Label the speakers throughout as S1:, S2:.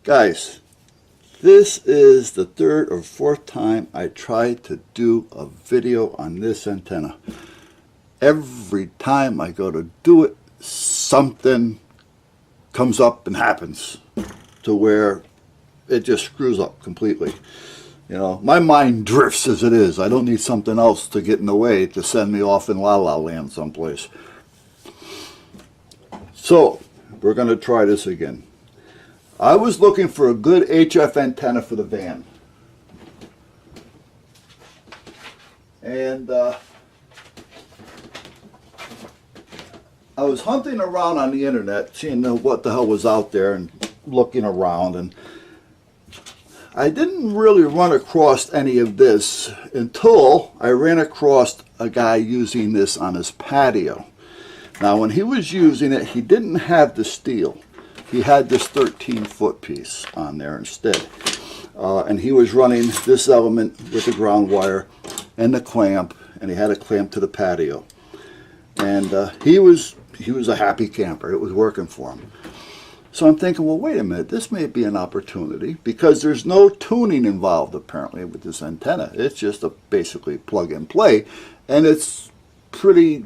S1: Guys, this is the third or fourth time I tried to do a video on this antenna. Every time I go to do it, something comes up and happens to where it just screws up completely. You know, my mind drifts as it is. I don't need something else to get in the way to send me off in la-la land someplace. So, we're going to try this again. I was looking for a good HF antenna for the van. And I was hunting around on the internet, seeing what the hell was out there and looking around, and I didn't really run across any of this until I ran across a guy using this on his patio. Now when he was using it, he didn't have the steel. He had this 13-foot piece on there instead. And he was running this element with the ground wire and the clamp, and he had a clamp to the patio. And he was a happy camper. It was working for him. So I'm thinking, well, wait a minute, this may be an opportunity, because there's no tuning involved apparently with this antenna. It's just a basically plug and play, and it's pretty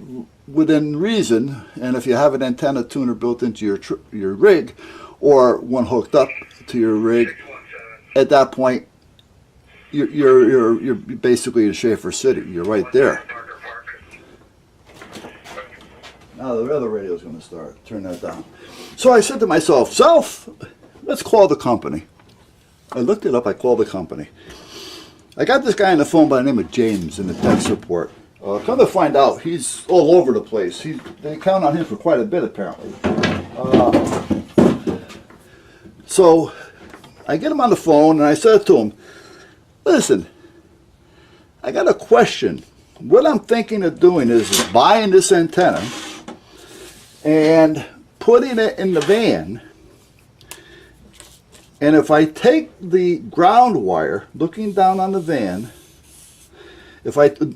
S1: within reason. And if you have an antenna tuner built into your rig, or one hooked up to your rig, at that point you're basically in Schaefer City. You're right there. Now the other radio is going to start. Turn that down. So I said to myself, let's call the company. I looked it up. I called the company. I got this guy on the phone by the name of James in the tech support. Come to find out, he's all over the place. They count on him for quite a bit, apparently. So I get him on the phone, and I said to him, listen, I got a question. What I'm thinking of doing is buying this antenna and putting it in the van. And if I take the ground wire, looking down on the van,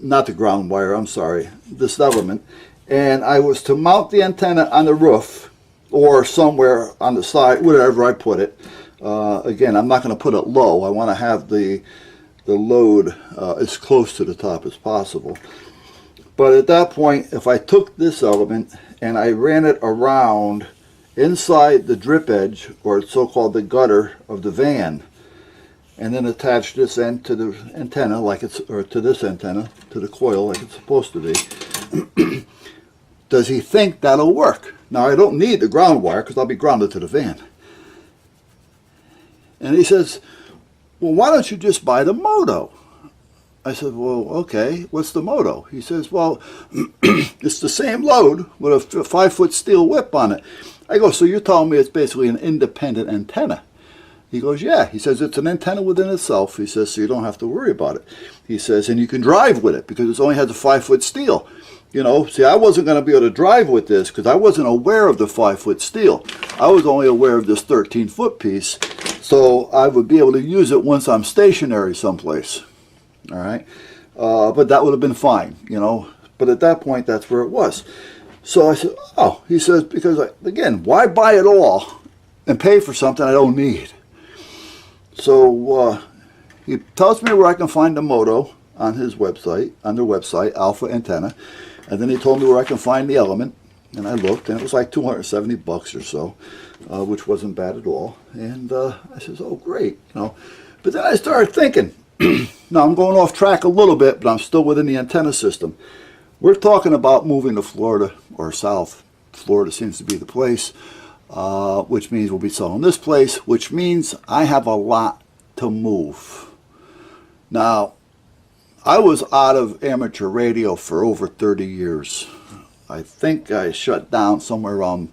S1: not the ground wire, I'm sorry, this element, and I was to mount the antenna on the roof or somewhere on the side, wherever I put it. Again, I'm not going to put it low. I want to have the load as close to the top as possible. But at that point, if I took this element and I ran it around inside the drip edge, or so-called the gutter of the van, and then attach this end to the antenna, to this antenna, to the coil like it's supposed to be, does he think that'll work? Now I don't need the ground wire because I'll be grounded to the van. And he says, well, why don't you just buy the Moto? I said, well, okay, what's the Moto? He says, well, it's the same load with a 5-foot steel whip on it. I go, so you're telling me it's basically an independent antenna? He goes, yeah. He says, it's an antenna within itself. He says, so you don't have to worry about it. He says, and you can drive with it because it only has a 5-foot steel. You know, see, I wasn't going to be able to drive with this because I wasn't aware of the 5-foot steel. I was only aware of this 13-foot piece, so I would be able to use it once I'm stationary someplace. All right, but that would have been fine, you know. But at that point, that's where it was. So I said, oh, he says, because, again, why buy it all and pay for something I don't need? So he tells me where I can find the Moto on his website, on their website, Alpha Antenna. And then he told me where I can find the element. And I looked, and it was like $270 or so, which wasn't bad at all. And I says, oh, great, you know. But then I started thinking, now I'm going off track a little bit, but I'm still within the antenna system. We're talking about moving to Florida, or South. Florida seems to be the place, which means we'll be selling this place, which means I have a lot to move. Now, I was out of amateur radio for over 30 years. I think I shut down somewhere around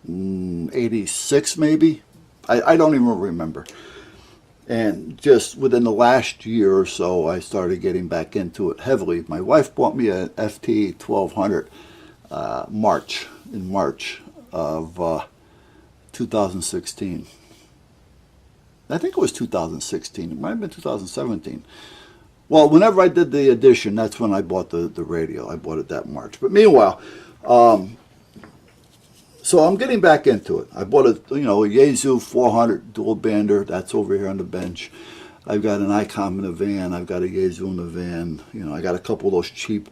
S1: 86 maybe. I don't even remember. And just within the last year or so, I started getting back into it heavily. My wife bought me a FT 1200 in March of 2016. I think it was 2016. It might have been 2017. Well, whenever I did the edition, that's when I bought the radio. I bought it that March. But meanwhile, So I'm getting back into it. I bought a Yaesu 400 dual bander. That's over here on the bench. I've got an ICOM in the van. I've got a Yaesu in the van. I got a couple of those cheap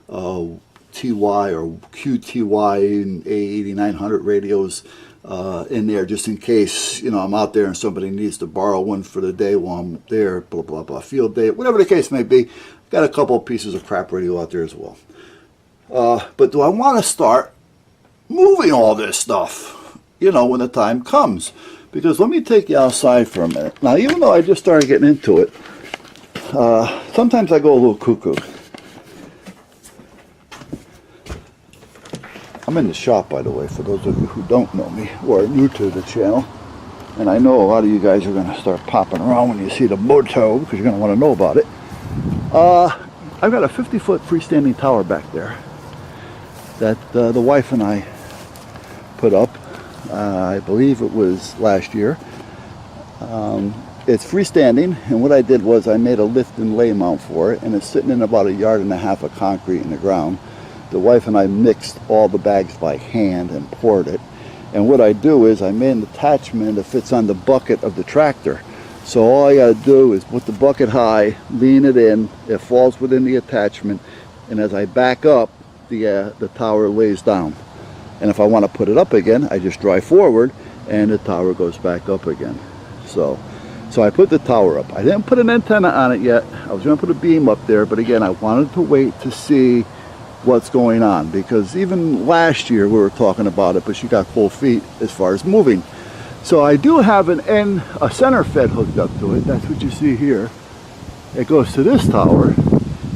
S1: TY or QTY and A8900 radios in there, just in case I'm out there and somebody needs to borrow one for the day while I'm there. Blah blah blah. Field day, whatever the case may be. Got a couple of pieces of crap radio out there as well. But do I want to start moving all this stuff, when the time comes? Because let me take you outside for a minute. Now, even though I just started getting into it, sometimes I go a little cuckoo. I'm in the shop, by the way, for those of you who don't know me or are new to the channel. And I know a lot of you guys are going to start popping around when you see the Moto, because you're going to want to know about it. I've got a 50-foot freestanding tower back there that the wife and I put up. I believe it was last year. It's freestanding, and what I did was I made a lift and lay mount for it, and it's sitting in about 1.5 yards of concrete in the ground. The wife and I mixed all the bags by hand and poured it. And what I do is I made an attachment that fits on the bucket of the tractor. So all I got to do is put the bucket high, lean it in, it falls within the attachment, and as I back up, the tower lays down. And if I want to put it up again, I just drive forward and the tower goes back up again. So I put the tower up. I didn't put an antenna on it yet. I was going to put a beam up there, but again, I wanted to wait to see what's going on, because even last year we were talking about it, but she got cold feet as far as moving. So I do have a center fed hooked up to it. That's what you see here. It goes to this tower,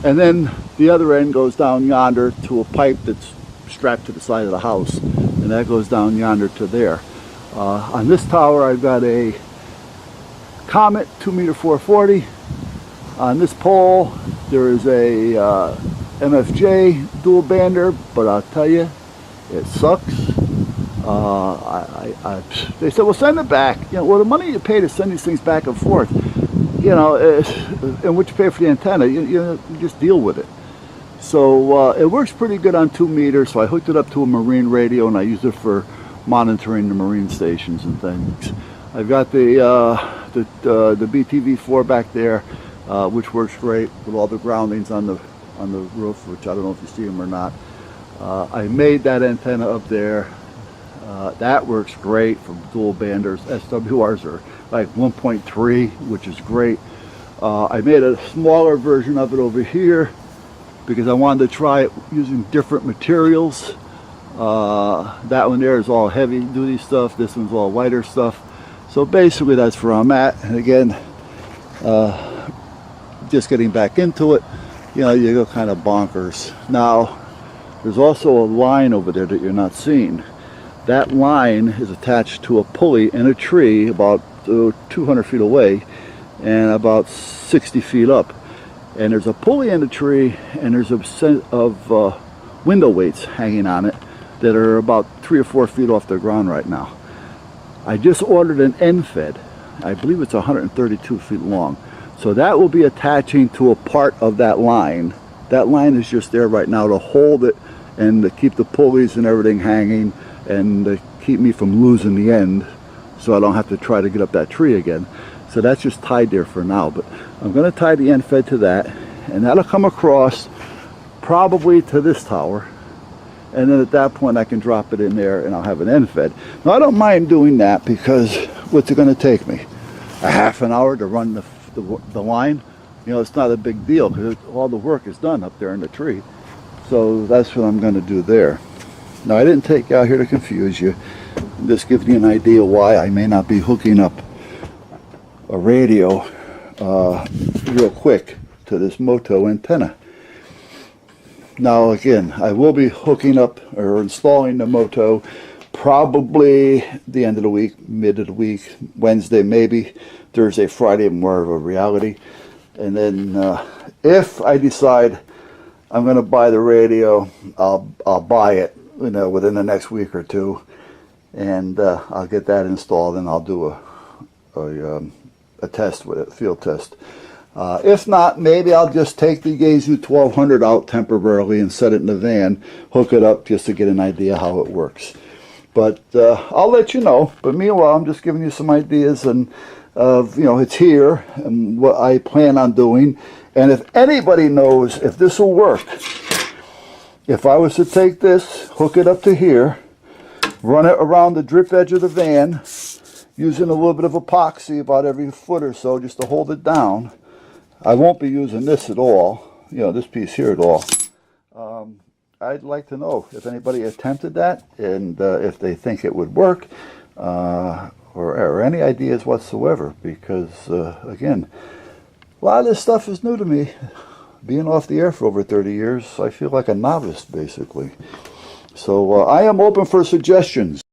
S1: and then the other end goes down yonder to a pipe that's strapped to the side of the house, and that goes down yonder to there. On this tower I've got a Comet 2 m 440. On this pole there is a MFJ dual bander, but I'll tell you, it sucks. They said, well, send it back. Well, the money you pay to send these things back and forth, and what you pay for the antenna, you just deal with it. So it works pretty good on 2 meters. So I hooked it up to a marine radio, and I use it for monitoring the marine stations and things. I've got the BTV4 back there, which works great with all the groundings on the roof, which I don't know if you see them or not. I made that antenna up there. That works great for dual banders. SWRs are like 1.3, which is great. I made a smaller version of it over here because I wanted to try it using different materials. That one there is all heavy duty stuff. This one's all lighter stuff. So basically that's where I'm at. And again, just getting back into it, you go kind of bonkers. Now, there's also a line over there that you're not seeing. That line is attached to a pulley in a tree about 200 feet away and about 60 feet up. And there's a pulley in the tree, and there's a set of window weights hanging on it that are about 3 or 4 feet off the ground right now. I just ordered an end fed. I believe it's 132 feet long. So that will be attaching to a part of that line. That line is just there right now to hold it and to keep the pulleys and everything hanging and to keep me from losing the end, so I don't have to try to get up that tree again. So that's just tied there for now. But I'm going to tie the end fed to that, and that'll come across probably to this tower. And then at that point I can drop it in there and I'll have an end fed. Now I don't mind doing that, because what's it going to take me? A half an hour to run the line? It's not a big deal because all the work is done up there in the tree. So that's what I'm going to do there. Now, I didn't take you out here to confuse you. This gives you an idea why I may not be hooking up a radio real quick to this Moto antenna. Now again, I will be hooking up or installing the Moto probably the end of the week, mid of the week, Wednesday maybe, Thursday, Friday, more of a reality. And then if I decide I'm going to buy the radio, I'll buy it, within the next week or two, and I'll get that installed, and I'll do a test with it, field test. If not, maybe I'll just take the Yaesu 1200 out temporarily and set it in the van, hook it up just to get an idea how it works. But I'll let you know. But meanwhile, I'm just giving you some ideas and it's here and what I plan on doing. And if anybody knows if this will work, if I was to take this, hook it up to here, run it around the drip edge of the van, using a little bit of epoxy about every foot or so just to hold it down. I won't be using this at all, this piece here at all. I'd like to know if anybody attempted that and if they think it would work or any ideas whatsoever, because again, a lot of this stuff is new to me. Being off the air for over 30 years, I feel like a novice basically. So I am open for suggestions.